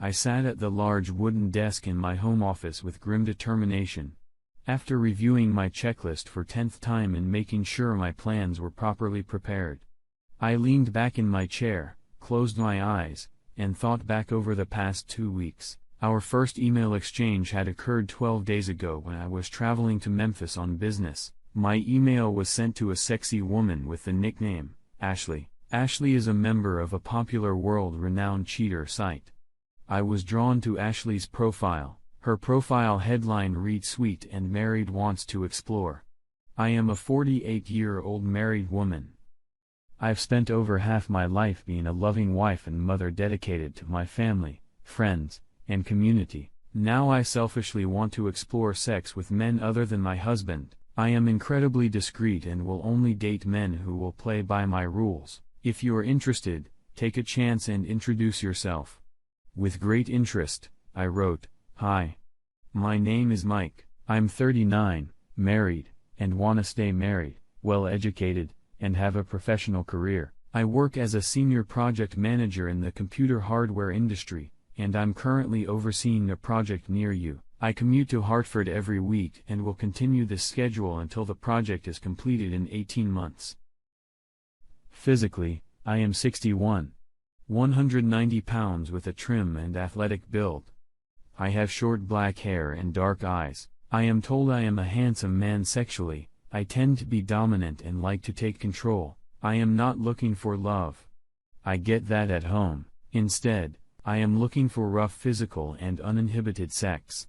I sat at the large wooden desk in my home office with grim determination. After reviewing my checklist for 10th time and making sure my plans were properly prepared, I leaned back in my chair, closed my eyes, and thought back over the past 2 weeks. Our first email exchange had occurred 12 days ago when I was traveling to Memphis on business. My email was sent to a sexy woman with the nickname, Ashley. Ashley is a member of a popular world-renowned cheater site. I was drawn to Ashley's profile. Her profile headline reads "Sweet and Married Wants to Explore." I am a 48-year-old married woman. I've spent over half my life being a loving wife and mother dedicated to my family, friends, and community. Now I selfishly want to explore sex with men other than my husband. I am incredibly discreet and will only date men who will play by my rules. If you are interested, take a chance and introduce yourself. With great interest, I wrote, "Hi. My name is Mike. I'm 39, married, and wanna stay married, well educated, and have a professional career. I work as a senior project manager in the computer hardware industry, and I'm currently overseeing a project near you. I commute to Hartford every week and will continue this schedule until the project is completed in 18 months. Physically, I am 61, 190 pounds with a trim and athletic build. I have short black hair and dark eyes. I am told I am a handsome man sexually. I tend to be dominant and like to take control. I am not looking for love. I get that at home. Instead, I am looking for rough physical and uninhibited sex.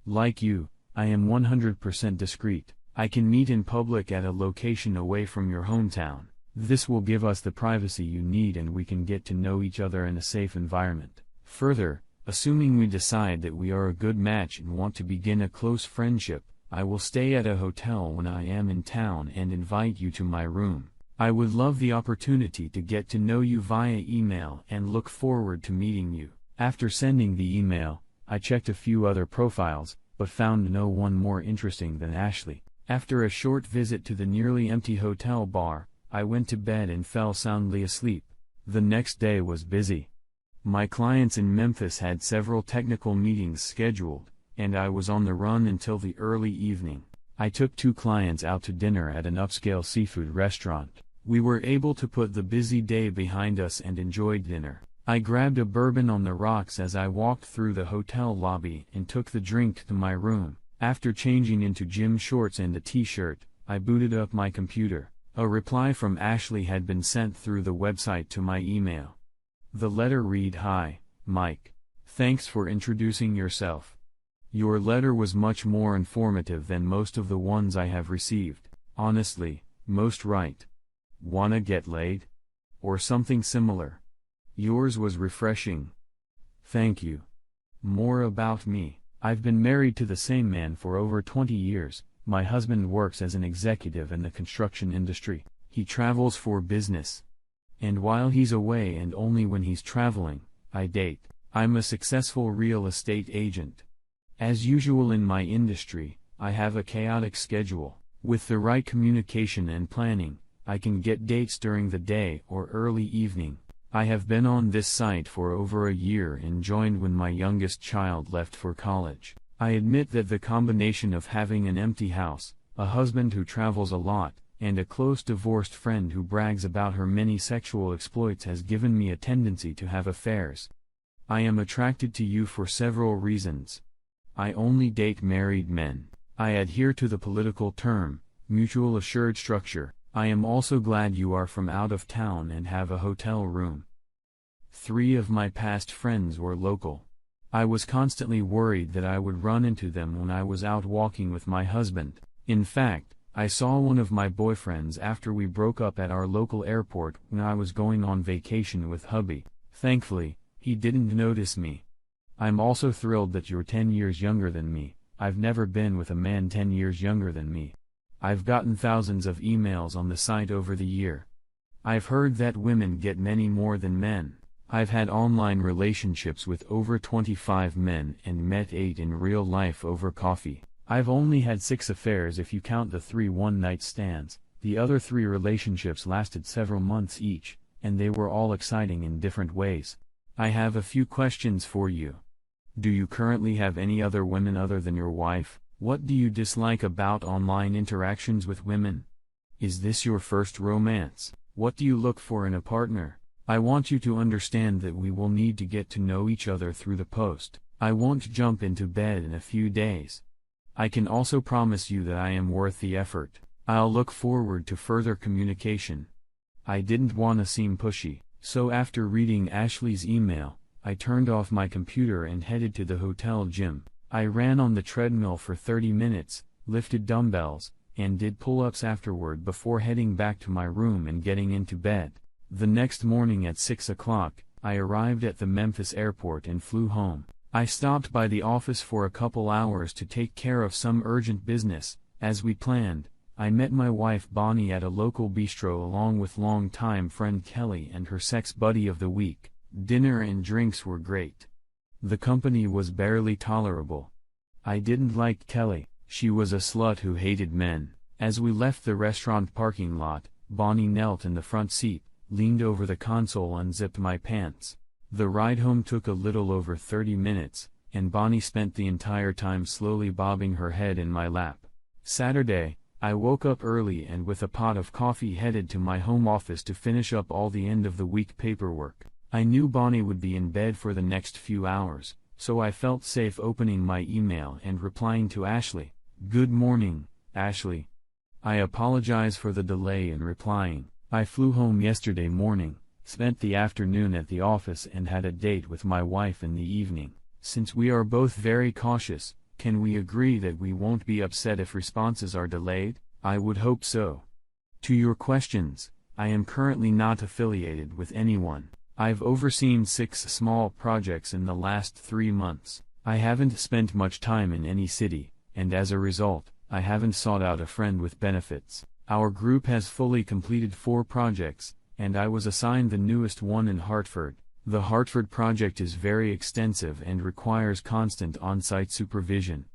Like you, I am 100% discreet. I can meet in public at a location away from your hometown. This will give us the privacy you need and we can get to know each other in a safe environment. Further, assuming we decide that we are a good match and want to begin a close friendship, I will stay at a hotel when I am in town and invite you to my room. I would love the opportunity to get to know you via email and look forward to meeting you." After sending the email, I checked a few other profiles, but found no one more interesting than Ashley. After a short visit to the nearly empty hotel bar, I went to bed and fell soundly asleep. The next day was busy. My clients in Memphis had several technical meetings scheduled, and I was on the run until the early evening. I took 2 clients out to dinner at an upscale seafood restaurant. We were able to put the busy day behind us and enjoyed dinner. I grabbed a bourbon on the rocks as I walked through the hotel lobby and took the drink to my room. After changing into gym shorts and a t-shirt, I booted up my computer. A reply from Ashley had been sent through the website to my email. The letter read, "Hi, Mike. Thanks for introducing yourself. Your letter was much more informative than most of the ones I have received. Honestly, most right. Wanna get laid? Or something similar. Yours was refreshing. Thank you. More about me. I've been married to the same man for over 20 years. My husband works as an executive in the construction industry. He travels for business. And while he's away and only when he's traveling, I date. I'm a successful real estate agent. As usual in my industry, I have a chaotic schedule. With the right communication and planning, I can get dates during the day or early evening. I have been on this site for over a year and joined when my youngest child left for college. I admit that the combination of having an empty house, a husband who travels a lot, and a close divorced friend who brags about her many sexual exploits has given me a tendency to have affairs. I am attracted to you for several reasons. I only date married men. I adhere to the political term, mutual assured structure. I am also glad you are from out of town and have a hotel room. 3 of my past friends were local. I was constantly worried that I would run into them when I was out walking with my husband. In fact, I saw one of my boyfriends after we broke up at our local airport when I was going on vacation with hubby. Thankfully, he didn't notice me. I'm also thrilled that you're 10 years younger than me. I've never been with a man 10 years younger than me. I've gotten thousands of emails on the site over the year. I've heard that women get many more than men. I've had online relationships with over 25 men and met 8 in real life over coffee. I've only had 6 affairs if you count the 3 one-night stands. The other 3 relationships lasted several months each, and they were all exciting in different ways. I have a few questions for you. Do you currently have any other women other than your wife? What do you dislike about online interactions with women? Is this your first romance? What do you look for in a partner? I want you to understand that we will need to get to know each other through the post. I won't jump into bed in a few days. I can also promise you that I am worth the effort. I'll look forward to further communication. I didn't want to seem pushy, so after reading Ashley's email, I turned off my computer and headed to the hotel gym. I ran on the treadmill for 30 minutes, lifted dumbbells, and did pull-ups afterward before heading back to my room and getting into bed. The next morning at 6 o'clock, I arrived at the Memphis airport and flew home. I stopped by the office for a couple hours to take care of some urgent business. As we planned, I met my wife Bonnie at a local bistro along with longtime friend Kelly and her sex buddy of the week. Dinner and drinks were great. The company was barely tolerable. I didn't like Kelly. She was a slut who hated men. As we left the restaurant parking lot, Bonnie knelt in the front seat, leaned over the console and zipped my pants. The ride home took a little over 30 minutes, and Bonnie spent the entire time slowly bobbing her head in my lap. Saturday, I woke up early and with a pot of coffee headed to my home office to finish up all the end-of-the-week paperwork. I knew Bonnie would be in bed for the next few hours, so I felt safe opening my email and replying to Ashley. Good morning, Ashley. I apologize for the delay in replying. I flew home yesterday morning, spent the afternoon at the office and had a date with my wife in the evening. Since we are both very cautious, can we agree that we won't be upset if responses are delayed? I would hope so. To your questions, I am currently not affiliated with anyone. I've overseen 6 small projects in the last 3 months. I haven't spent much time in any city, and as a result, I haven't sought out a friend with benefits. Our group has fully completed 4 projects, and I was assigned the newest one in Hartford. The Hartford project is very extensive and requires constant on-site supervision.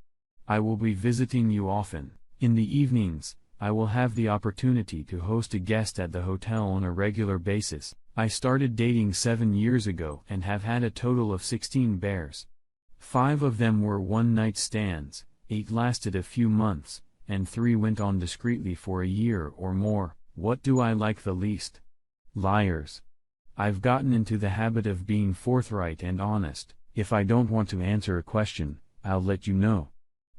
I will be visiting you often. In the evenings, I will have the opportunity to host a guest at the hotel on a regular basis. I started dating 7 years ago and have had a total of 16 bears. 5 of them were one-night stands, 8 lasted a few months, and 3 went on discreetly for a year or more. What do I like the least? Liars. I've gotten into the habit of being forthright and honest. If I don't want to answer a question, I'll let you know.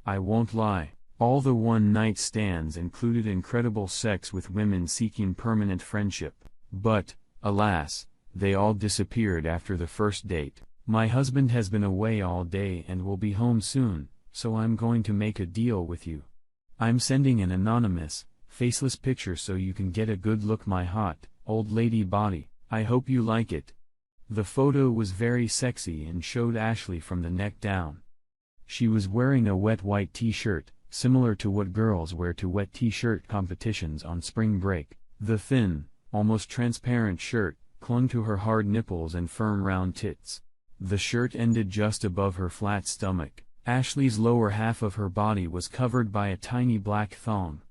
I won't lie. All the one-night stands included incredible sex with women seeking permanent friendship. But, alas, they all disappeared after the first date. My husband has been away all day and will be home soon, so I'm going to make a deal with you. I'm sending an anonymous, faceless picture so you can get a good look my hot, old lady body. I hope you like it. The photo was very sexy and showed Ashley from the neck down. She was wearing a wet white t-shirt, similar to what girls wear to wet t-shirt competitions on spring break. The thin, almost transparent shirt clung to her hard nipples and firm round tits. The shirt ended just above her flat stomach. Ashley's lower half of her body was covered by a tiny black thong.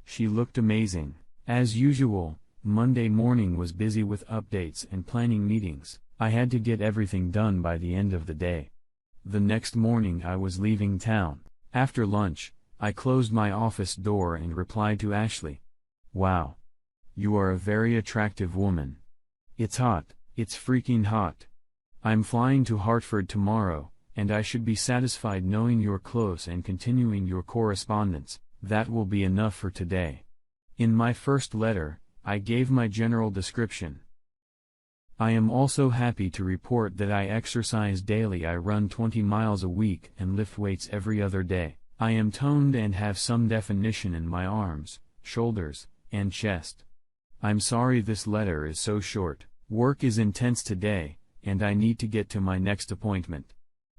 She looked amazing. As usual, Monday morning was busy with updates and planning meetings. I had to get everything done by the end of the day. The next morning I was leaving town. After lunch, I closed my office door and replied to Ashley. Wow. You are a very attractive woman. It's hot, it's freaking hot. I'm flying to Hartford tomorrow, and I should be satisfied knowing you're close and continuing your correspondence. That will be enough for today. In my first letter, I gave my general description. I am also happy to report that I exercise daily. I run 20 miles a week and lift weights every other day. I am toned and have some definition in my arms, shoulders, and chest. I'm sorry this letter is so short. Work is intense today, and I need to get to my next appointment.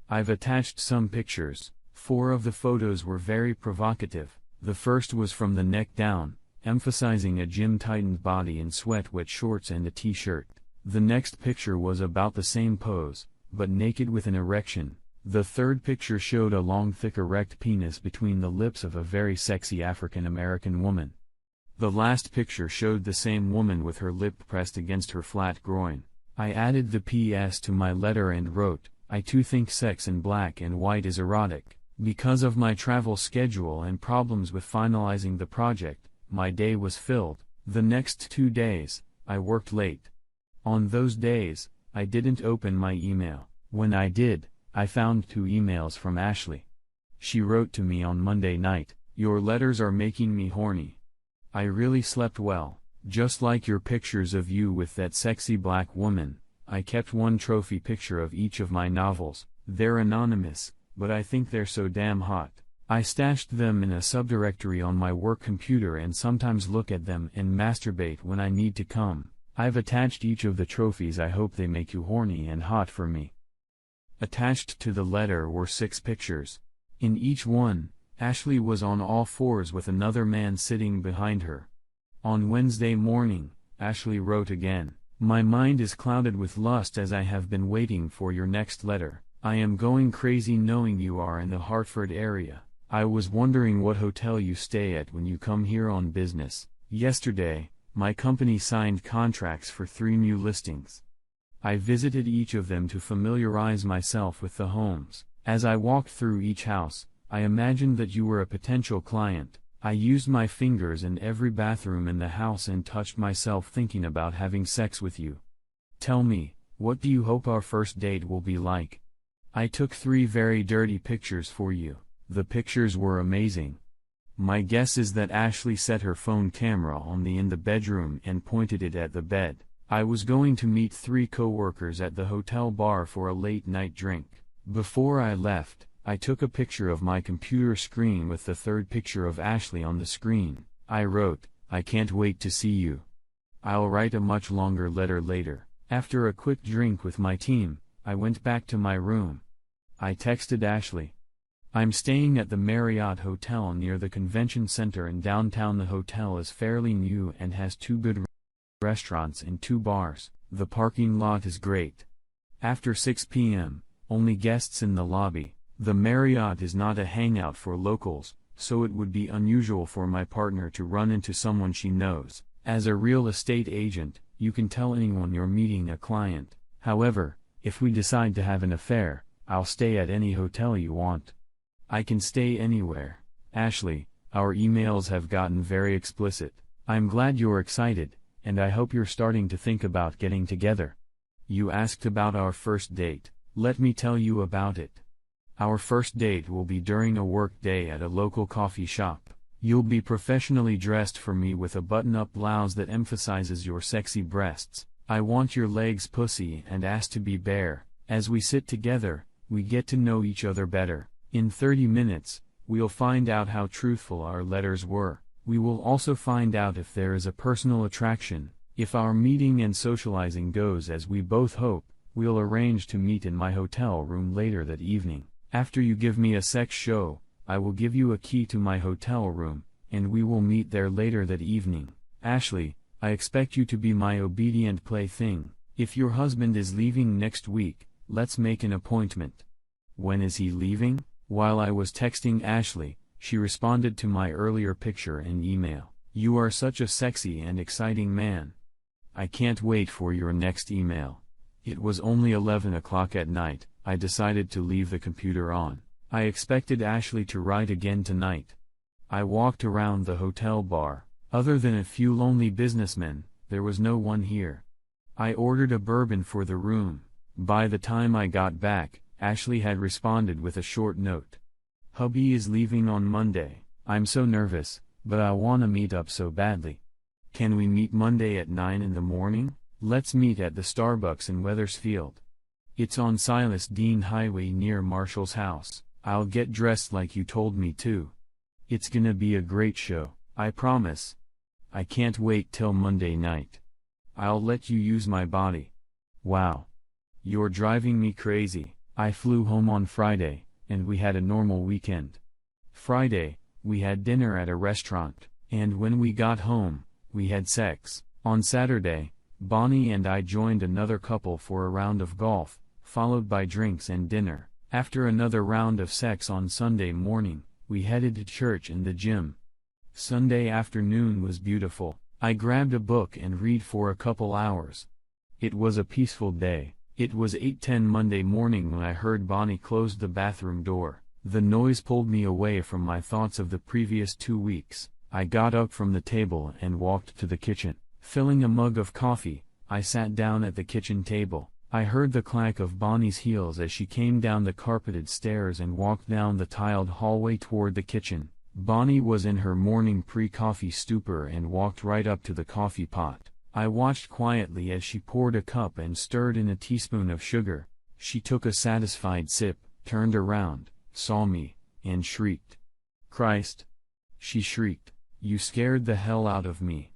I've attached some pictures. 4 of the photos were very provocative. The first was from the neck down, emphasizing a gym-tightened body in sweat-wet shorts and a t-shirt. The next picture was about the same pose, but naked with an erection. The third picture showed a long thick erect penis between the lips of a very sexy African-American woman. The last picture showed the same woman with her lip pressed against her flat groin. I added the PS to my letter and wrote, I too think sex in black and white is erotic. Because of my travel schedule and problems with finalizing the project, my day was filled. The next 2 days, I worked late. On those days, I didn't open my email. When I did, I found 2 emails from Ashley. She wrote to me on Monday night, "Your letters are making me horny. I really slept well, just like your pictures of you with that sexy black woman." I kept one trophy picture of each of my novels. They're anonymous, but I think they're so damn hot. I stashed them in a subdirectory on my work computer and sometimes look at them and masturbate when I need to come. I've attached each of the trophies. I hope they make you horny and hot for me. Attached to the letter were 6 pictures. In each one, Ashley was on all fours with another man sitting behind her. On Wednesday morning, Ashley wrote again, "My mind is clouded with lust as I have been waiting for your next letter. I am going crazy knowing you are in the Hartford area. I was wondering what hotel you stay at when you come here on business. Yesterday, my company signed contracts for 3 new listings. I visited each of them to familiarize myself with the homes. As I walked through each house, I imagined that you were a potential client. I used my fingers in every bathroom in the house and touched myself thinking about having sex with you. Tell me, what do you hope our first date will be like? I took 3 very dirty pictures for you. The pictures were amazing. My guess is that Ashley set her phone camera on in the bedroom and pointed it at the bed. I was going to meet 3 coworkers at the hotel bar for a late-night drink. Before I left, I took a picture of my computer screen with the 3rd picture of Ashley on the screen. I wrote, I can't wait to see you. I'll write a much longer letter later." After a quick drink with my team, I went back to my room. I texted Ashley. "I'm staying at the Marriott Hotel near the convention center in downtown. The hotel is fairly new and has 2 good restaurants and 2 bars. The parking lot is great. After 6 p.m., only guests in the lobby. The Marriott is not a hangout for locals, so it would be unusual for my partner to run into someone she knows. As a real estate agent, you can tell anyone you're meeting a client. However, if we decide to have an affair, I'll stay at any hotel you want. I can stay anywhere. Ashley, our emails have gotten very explicit. I'm glad you're excited, and I hope you're starting to think about getting together. You asked about our first date. Let me tell you about it. Our first date will be during a work day at a local coffee shop. You'll be professionally dressed for me with a button-up blouse that emphasizes your sexy breasts. I want your legs, pussy, and ass to be bare. As we sit together, we get to know each other better. In 30 minutes, we'll find out how truthful our letters were. We will also find out if there is a personal attraction. If our meeting and socializing goes as we both hope, we'll arrange to meet in my hotel room later that evening. After you give me a sex show, I will give you a key to my hotel room, and we will meet there later that evening. Ashley, I expect you to be my obedient plaything. If your husband is leaving next week, let's make an appointment." When is he leaving? While I was texting Ashley, she responded to my earlier picture and email. "You are such a sexy and exciting man. I can't wait for your next email." It was only 11 o'clock at night. I decided to leave the computer on. I expected Ashley to write again tonight. I walked around the hotel bar. Other than a few lonely businessmen, there was no one here. I ordered a bourbon for the room. By the time I got back, Ashley had responded with a short note. "Hubby is leaving on Monday. I'm so nervous, but I wanna meet up so badly. Can we meet Monday at 9 in the morning? Let's meet at the Starbucks in Wethersfield. It's on Silas Dean Highway near Marshall's house. I'll get dressed like you told me to. It's gonna be a great show, I promise. I can't wait till Monday night. I'll let you use my body." Wow. You're driving me crazy. I flew home on Friday, and we had a normal weekend. Friday, we had dinner at a restaurant, and when we got home, we had sex. On Saturday, Bonnie and I joined another couple for a round of golf, followed by drinks and dinner. After another round of sex on Sunday morning, we headed to church and the gym. Sunday afternoon was beautiful. I grabbed a book and read for a couple hours. It was a peaceful day. It was 8:10 Monday morning when I heard Bonnie close the bathroom door. The noise pulled me away from my thoughts of the previous 2 weeks. I got up from the table and walked to the kitchen. Filling a mug of coffee, I sat down at the kitchen table. I heard the clack of Bonnie's heels as she came down the carpeted stairs and walked down the tiled hallway toward the kitchen. Bonnie was in her morning pre-coffee stupor and walked right up to the coffee pot. I watched quietly as she poured a cup and stirred in a teaspoon of sugar. She took a satisfied sip, turned around, saw me, and shrieked. "Christ!" she shrieked. "You scared the hell out of me.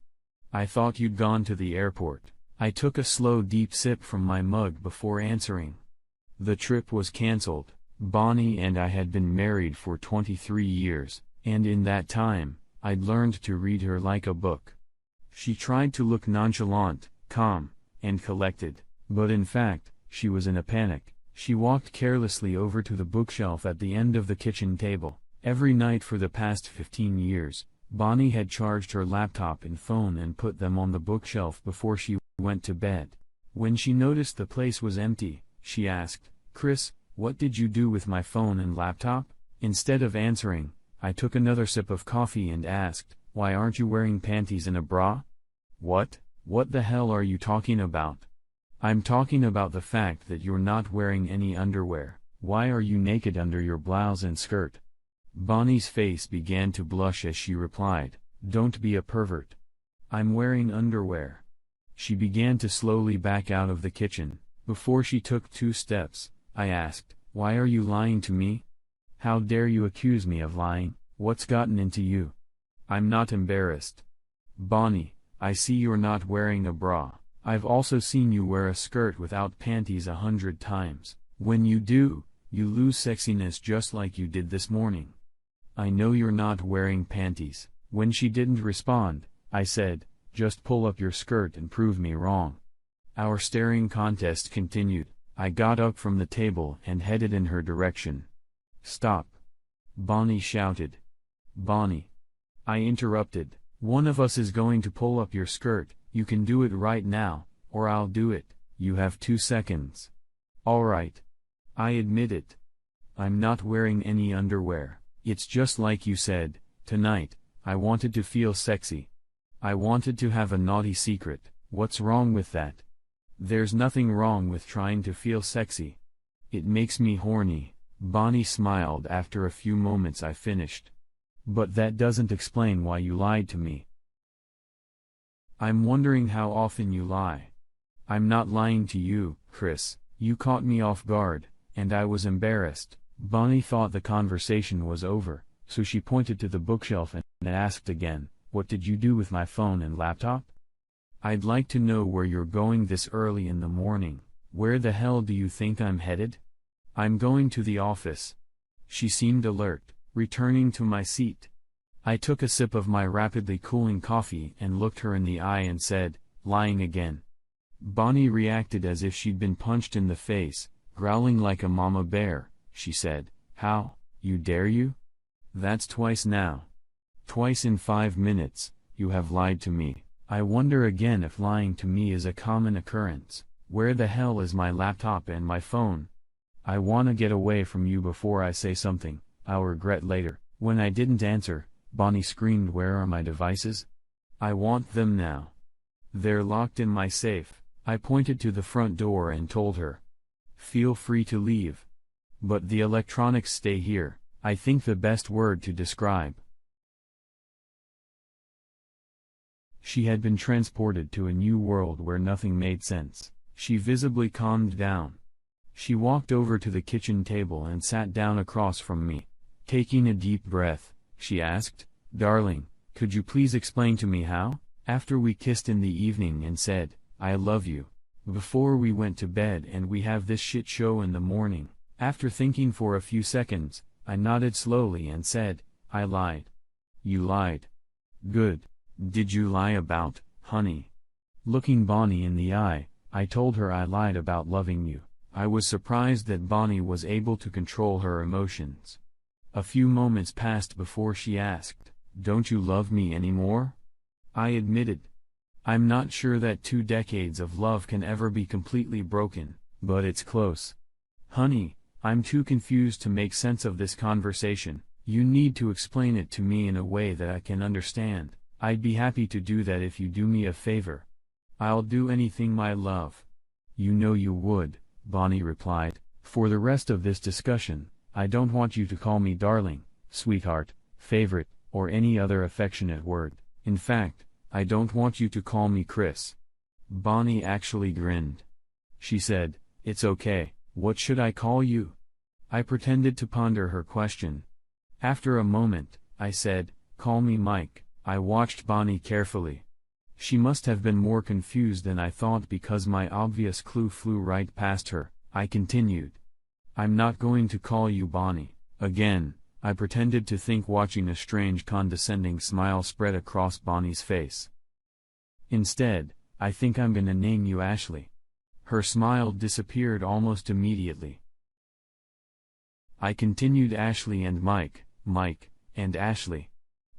I thought you'd gone to the airport." I took a slow deep sip from my mug before answering. The trip was cancelled. Bonnie and I had been married for 23 years, and in that time, I'd learned to read her like a book. She tried to look nonchalant, calm, and collected, but in fact, she was in a panic. She walked carelessly over to the bookshelf at the end of the kitchen table. Every night for the past 15 years, Bonnie had charged her laptop and phone and put them on the bookshelf before she went to bed. When she noticed the place was empty, she asked, "Chris, what did you do with my phone and laptop?" Instead of answering, I took another sip of coffee and asked, "Why aren't you wearing panties and a bra?" "What? What the hell are you talking about?" "I'm talking about the fact that you're not wearing any underwear. Why are you naked under your blouse and skirt?" Bonnie's face began to blush as she replied, "Don't be a pervert. I'm wearing underwear." She began to slowly back out of the kitchen. Before she took 2 steps, I asked, "Why are you lying to me? How dare you accuse me of lying? What's gotten into you?" "I'm not embarrassed." "Bonnie, I see you're not wearing a bra. I've also seen you wear a skirt without panties 100 times. When you do, you lose sexiness just like you did this morning. I know you're not wearing panties." When she didn't respond, I said, "Just pull up your skirt and prove me wrong." Our staring contest continued. I got up from the table and headed in her direction. "Stop!" Bonnie shouted. "Bonnie!" I interrupted. "One of us is going to pull up your skirt. You can do it right now, or I'll do it. You have 2 seconds." "All right." I admitted. "I'm not wearing any underwear. It's just like you said, tonight, I wanted to feel sexy. I wanted to have a naughty secret. What's wrong with that?" "There's nothing wrong with trying to feel sexy. It makes me horny." Bonnie smiled after a few moments. I finished. "But that doesn't explain why you lied to me." "I'm wondering how often you lie." "I'm not lying to you, Chris. You caught me off guard, and I was embarrassed." Bonnie thought the conversation was over, so she pointed to the bookshelf and asked again, "What did you do with my phone and laptop?" "I'd like to know where you're going this early in the morning. Where the hell do you think I'm headed?" "I'm going to the office." She seemed alert, returning to my seat. I took a sip of my rapidly cooling coffee and looked her in the eye and said, "Lying again." Bonnie reacted as if she'd been punched in the face, growling like a mama bear. She said, "How, you dare you? That's twice now. Twice in 5 minutes, you have lied to me." I wonder again if lying to me is a common occurrence. Where the hell is my laptop and my phone? I wanna get away from you before I say something I'll regret later. When I didn't answer, Bonnie screamed, "Where are my devices? I want them now. They're locked in my safe." I pointed to the front door and told her, "Feel free to leave. But the electronics stay here." I think the best word to describe. She had been transported to a new world where nothing made sense. She visibly calmed down. She walked over to the kitchen table and sat down across from me. Taking a deep breath, she asked, "Darling, could you please explain to me how?" After we kissed in the evening and said, "I love you," before we went to bed and we have this shit show in the morning. After thinking for a few seconds, I nodded slowly and said, "I lied." "You lied? Good. Did you lie about, honey?" Looking Bonnie in the eye, I told her I lied about loving you. I was surprised that Bonnie was able to control her emotions. A few moments passed before she asked, "Don't you love me anymore?" I admitted. I'm not sure that 2 decades of love can ever be completely broken, but it's close. Honey, I'm too confused to make sense of this conversation. You need to explain it to me in a way that I can understand. I'd be happy to do that if you do me a favor. I'll do anything, my love. You know you would, Bonnie replied. For the rest of this discussion, I don't want you to call me darling, sweetheart, favorite, or any other affectionate word. In fact, I don't want you to call me Chris. Bonnie actually grinned. She said, "It's okay, what should I call you?" I pretended to ponder her question. After a moment, I said, "Call me Mike." I watched Bonnie carefully. She must have been more confused than I thought because my obvious clue flew right past her. I continued. "I'm not going to call you Bonnie." Again, I pretended to think, watching a strange condescending smile spread across Bonnie's face. "Instead, I think I'm gonna name you Ashley." Her smile disappeared almost immediately. I continued, "Ashley and Mike, Mike and Ashley.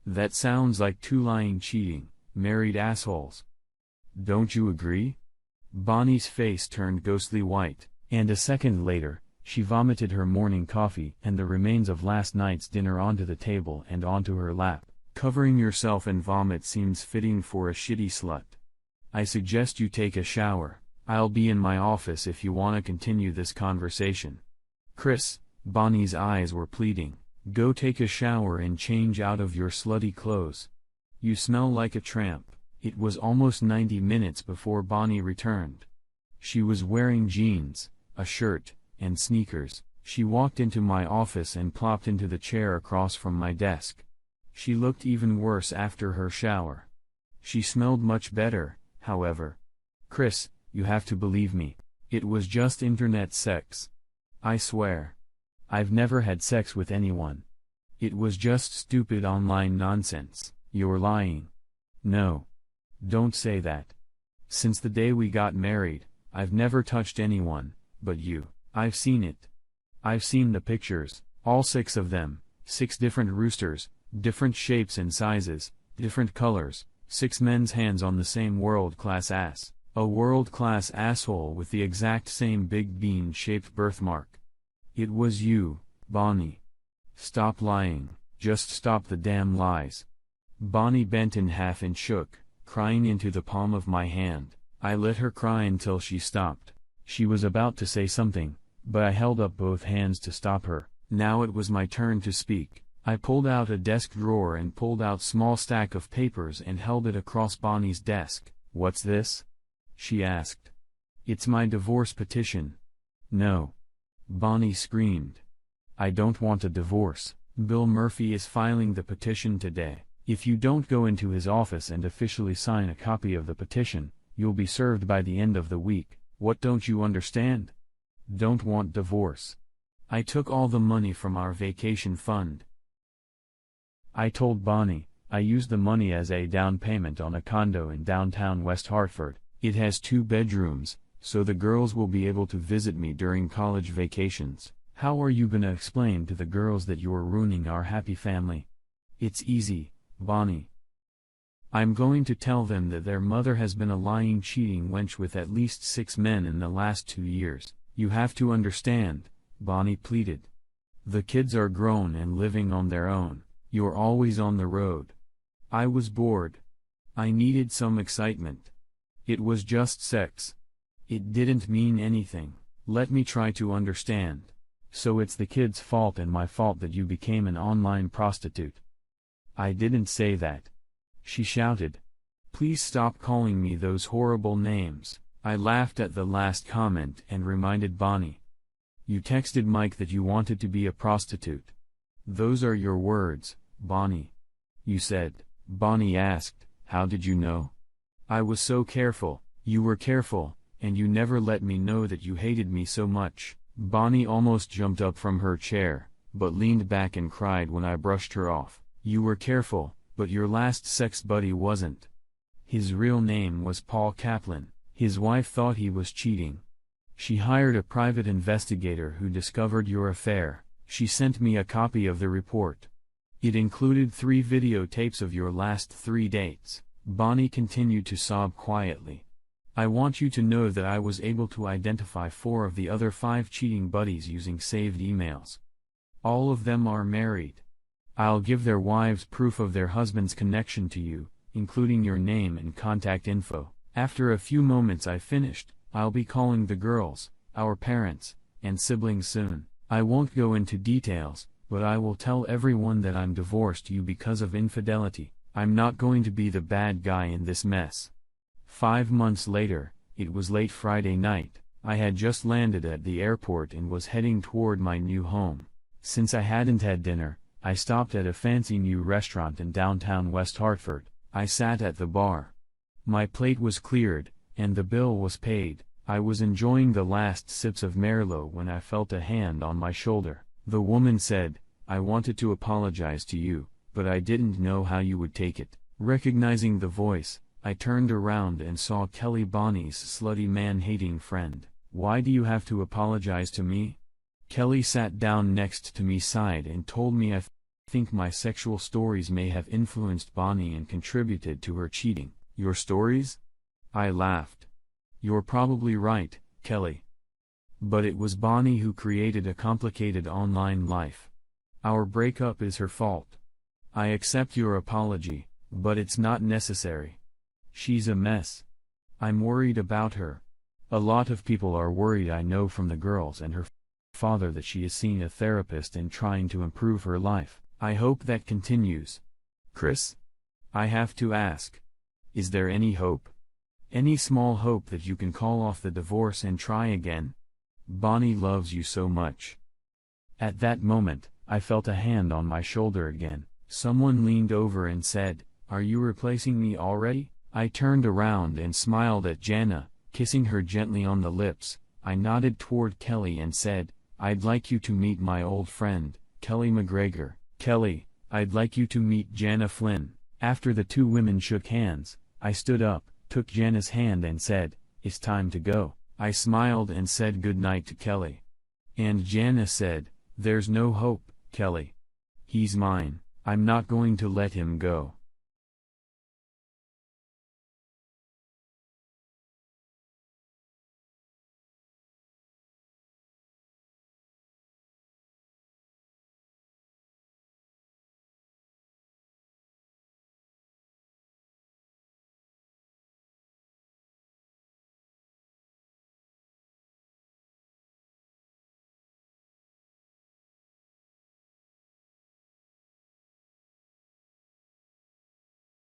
That sounds like two lying, cheating, married assholes. Don't you agree?" Bonnie's face turned ghostly white, and a second later, she vomited her morning coffee and the remains of last night's dinner onto the table and onto her lap. Covering yourself in vomit seems fitting for a shitty slut. I suggest you take a shower. I'll be in my office if you want to continue this conversation. Chris, Bonnie's eyes were pleading, go take a shower and change out of your slutty clothes. You smell like a tramp. It was almost 90 minutes before Bonnie returned. She was wearing jeans, a shirt, and sneakers. She walked into my office and plopped into the chair across from my desk. She looked even worse after her shower. She smelled much better, however. Chris, you have to believe me. It was just internet sex. I swear. I've never had sex with anyone. It was just stupid online nonsense. You're lying. No. Don't say that. Since the day we got married, I've never touched anyone, but you. I've seen it. I've seen the pictures, all 6 of them, 6 different roosters, different shapes and sizes, different colors, 6 men's hands on the same world-class ass, a world-class asshole with the exact same big bean-shaped birthmark. It was you, Bonnie. Stop lying, just stop the damn lies. Bonnie bent in half and shook, crying into the palm of my hand. I let her cry until she stopped. She was about to say something, but I held up both hands to stop her. Now it was my turn to speak. I pulled out a desk drawer and pulled out small stack of papers and held it across Bonnie's desk. What's this? She asked. It's my divorce petition. No. Bonnie screamed. I don't want a divorce. Bill Murphy is filing the petition today. If you don't go into his office and officially sign a copy of the petition, you'll be served by the end of the week. What don't you understand? Don't want divorce. I took all the money from our vacation fund. I told Bonnie, I used the money as a down payment on a condo in downtown West Hartford. It has 2 bedrooms, so the girls will be able to visit me during college vacations. How are you gonna explain to the girls that you're ruining our happy family? It's easy, Bonnie. I'm going to tell them that their mother has been a lying, cheating wench with at least 6 men in the last 2 years. You have to understand, Bonnie pleaded. The kids are grown and living on their own. You're always on the road. I was bored. I needed some excitement. It was just sex. It didn't mean anything. Let me try to understand. So it's the kids' fault and my fault that you became an online prostitute. I didn't say that. She shouted. Please stop calling me those horrible names. I laughed at the last comment and reminded Bonnie. You texted Mike that you wanted to be a prostitute. Those are your words, Bonnie. You said. Bonnie asked, how did you know? I was so careful. You were careful, and you never let me know that you hated me so much. Bonnie almost jumped up from her chair, but leaned back and cried when I brushed her off. You were careful, but your last sex buddy wasn't. His real name was Paul Kaplan. His wife thought he was cheating. She hired a private investigator who discovered your affair. She sent me a copy of the report. It included 3 videotapes of your last 3 dates. Bonnie continued to sob quietly. I want you to know that I was able to identify 4 of the other 5 cheating buddies using saved emails. All of them are married. I'll give their wives proof of their husband's connection to you, including your name and contact info. After a few moments I finished, I'll be calling the girls, our parents, and siblings soon. I won't go into details, but I will tell everyone that I'm divorced you because of infidelity. I'm not going to be the bad guy in this mess. 5 months later, it was late Friday night. I had just landed at the airport and was heading toward my new home. Since I hadn't had dinner, I stopped at a fancy new restaurant in downtown West Hartford. I sat at the bar. My plate was cleared, and the bill was paid. I was enjoying the last sips of Merlot when I felt a hand on my shoulder. The woman said, "I wanted to apologize to you, but I didn't know how you would take it." Recognizing the voice, I turned around and saw Kelly, Bonnie's slutty man-hating friend. "Why do you have to apologize to me?" Kelly sat down next to me, sighed, and told me I think my sexual stories may have influenced Bonnie and contributed to her cheating. "Your stories?" I laughed. "You're probably right, Kelly. But it was Bonnie who created a complicated online life. Our breakup is her fault. I accept your apology, but it's not necessary. She's a mess. I'm worried about her. A lot of people are worried. I know from the girls and her father that she is seeing a therapist and trying to improve her life. I hope that continues." "Chris? I have to ask. Is there any hope? Any small hope that you can call off the divorce and try again? Bonnie loves you so much." At that moment, I felt a hand on my shoulder again. Someone leaned over and said, "Are you replacing me already?" I turned around and smiled at Jana, kissing her gently on the lips. I nodded toward Kelly and said, "I'd like you to meet my old friend, Kelly McGregor." "Kelly, I'd like you to meet Jana Flynn." After the 2 women shook hands, I stood up, took Jana's hand and said, "It's time to go." I smiled and said good night to Kelly. And Jana said, "There's no hope, Kelly. He's mine. I'm not going to let him go."